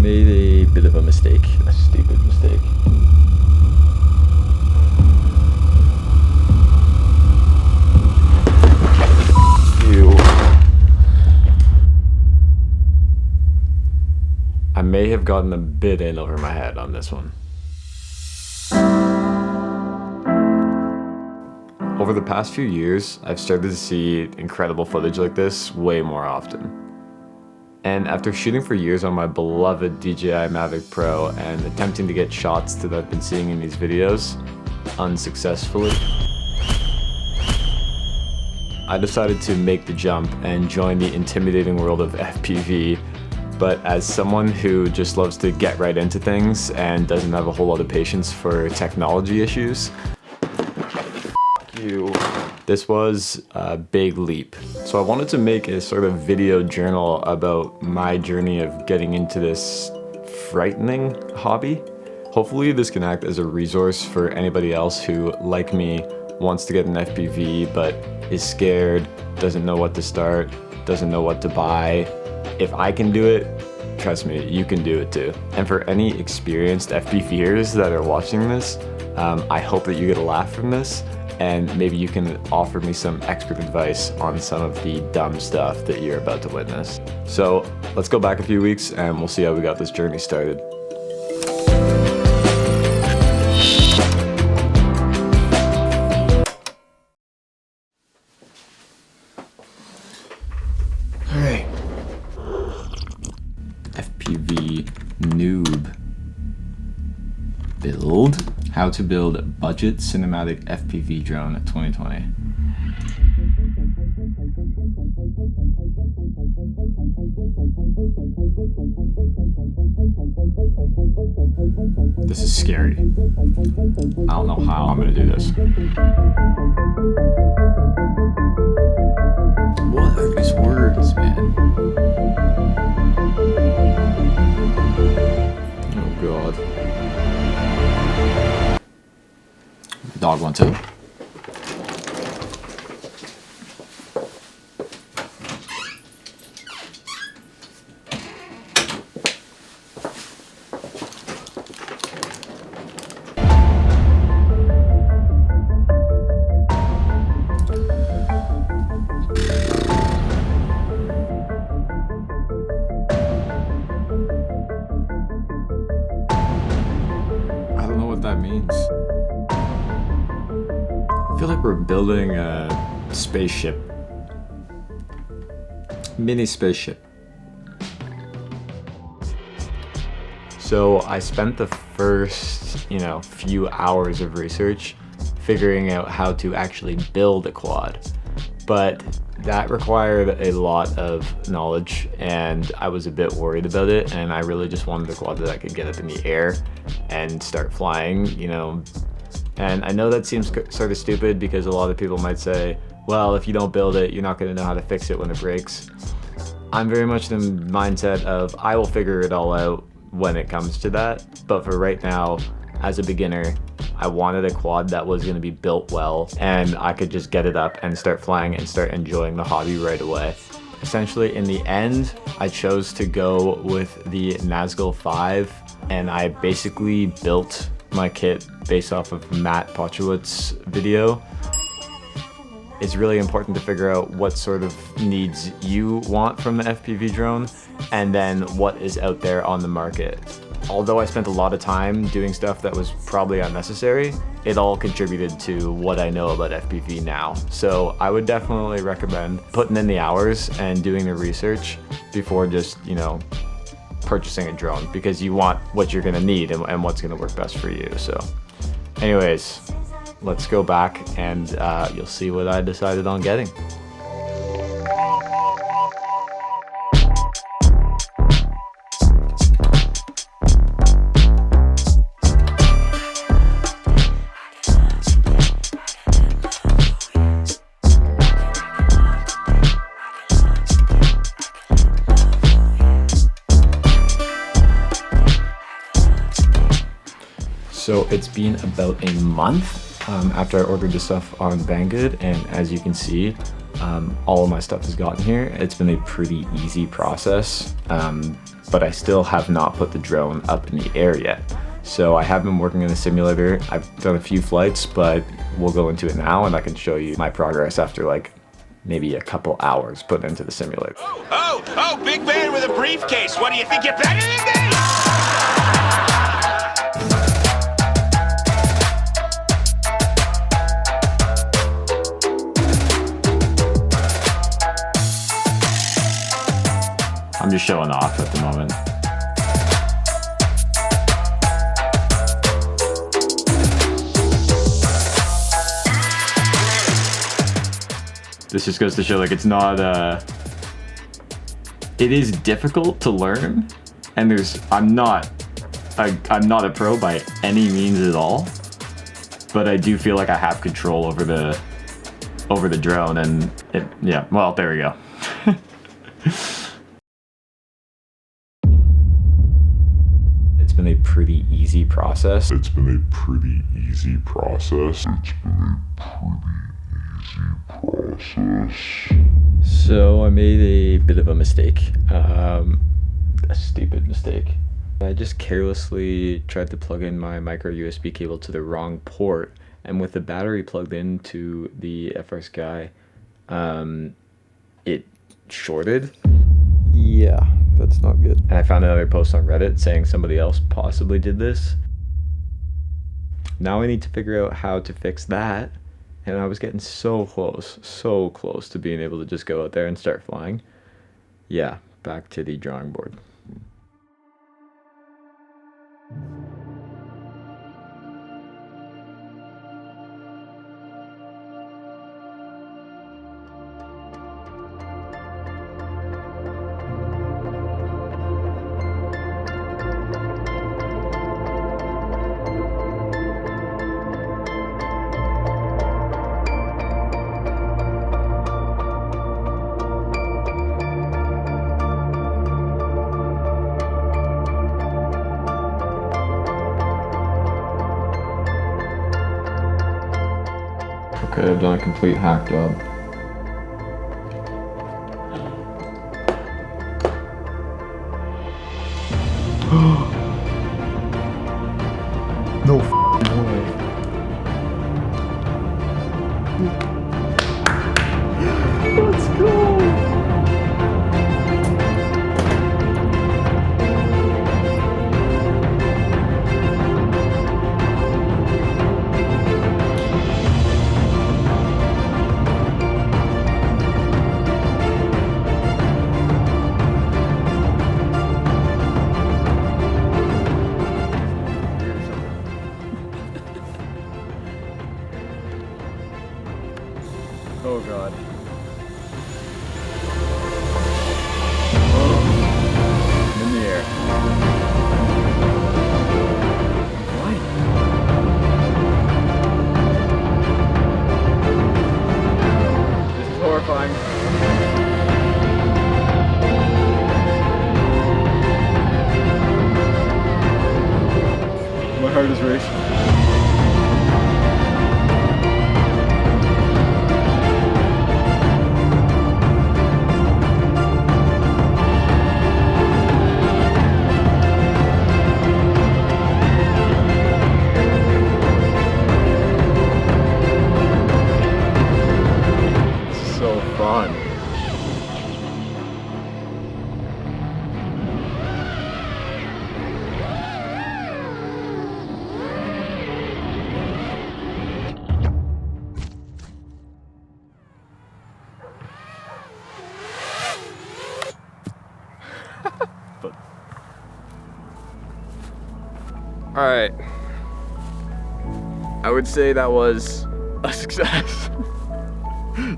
made a bit of a mistake, a stupid mistake. I may have gotten a bit in over my head on this one. Over the past few years, I've started to see incredible footage like this way more often. And after shooting for years on my beloved DJI Mavic Pro and attempting to get shots that I've been seeing in these videos, unsuccessfully, I decided to make the jump and join the intimidating world of FPV. But as someone who just loves to get right into things and doesn't have a whole lot of patience for technology issues, this was a big leap. So I wanted to make a sort of video journal about my journey of getting into this frightening hobby. Hopefully this can act as a resource for anybody else who, like me, wants to get an FPV but is scared, doesn't know what to start, doesn't know what to buy. If I can do it, trust me, you can do it too. And for any experienced FPVers that are watching this, I hope that you get a laugh from this, and maybe you can offer me some expert advice on some of the dumb stuff that you're about to witness. So let's go back a few weeks and we'll see how we got this journey started. Alright. FPV noob build. How to build a budget cinematic FPV drone 2020. This is scary. I don't know how I'm gonna do this. What are these words, man? Oh God. Dog wants it. I don't know what that means. I feel like we're building a spaceship. Mini spaceship. So I spent the first, few hours of research figuring out how to actually build a quad. But that required a lot of knowledge and I was a bit worried about it, and I really just wanted a quad that I could get up in the air and start flying, And I know that seems sort of stupid because a lot of people might say, well, if you don't build it, you're not going to know how to fix it when it breaks. I'm very much in the mindset of I will figure it all out when it comes to that. But for right now, as a beginner, I wanted a quad that was going to be built well and I could just get it up and start flying and start enjoying the hobby right away. Essentially, in the end, I chose to go with the Nazgul 5 and I basically built my kit based off of Matt Pochwat's video. It's really important to figure out what sort of needs you want from the FPV drone and then what is out there on the market. Although I spent a lot of time doing stuff that was probably unnecessary, it all contributed to what I know about FPV now. So I would definitely recommend putting in the hours and doing the research before just, purchasing a drone, because you want what you're gonna need and what's gonna work best for you. So anyways, let's go back and you'll see what I decided on getting. So it's been about a month after I ordered the stuff on Banggood, and as you can see, all of my stuff has gotten here. It's been a pretty easy process. but I still have not put the drone up in the air yet. So I have been working in the simulator. I've done a few flights, but we'll go into it now and I can show you my progress after like maybe a couple hours put into the simulator. Oh, big man with a briefcase. What do you think, you're better than me? I'm just showing off at the moment. This just goes to show, like, it's not it is difficult to learn, and I'm not a pro by any means at all, but I do feel like I have control over the drone, and yeah, well, there we go. It's been a pretty easy process. So I made a bit of a mistake, a stupid mistake. I just carelessly tried to plug in my micro USB cable to the wrong port, and with the battery plugged into the FrSky, it shorted. Yeah, that's not good. And I found another post on Reddit saying somebody else possibly did this. Now I need to figure out how to fix that. And I was getting so close to being able to just go out there and start flying. Yeah, back to the drawing board. Okay, I've done a complete hack job. No f***ing way. Let's go! Oh god. Oh. I'm in the air. Why? This is horrifying. My heart is racing. Fun. All right. I would say that was a success.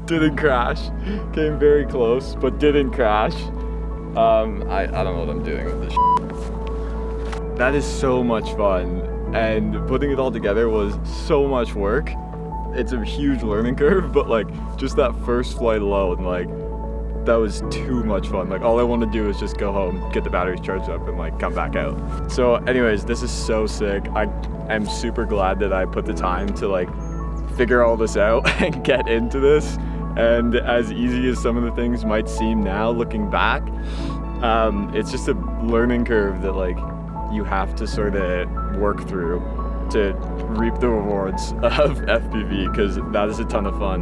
Didn't crash. Came very close, but didn't crash. I don't know what I'm doing with this shit. That is so much fun, and putting it all together was so much work. It's a huge learning curve, but like just that first flight alone, like that was too much fun. Like all I want to do is just go home, get the batteries charged up, and like come back out. So anyways, this is so sick. I am super glad that I put the time to like figure all this out and get into this. And as easy as some of the things might seem now looking back, It's just a learning curve that like you have to sort of work through to reap the rewards of FPV, because that is a ton of fun.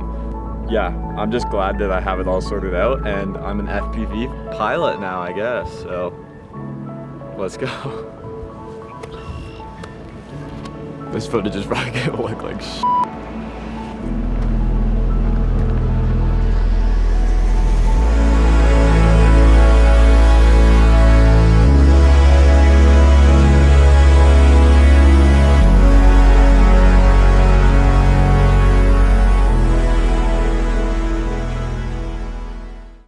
Yeah, I'm just glad that I have it all sorted out and I'm an FPV pilot now, I guess. So let's go. This footage is probably gonna look like shit.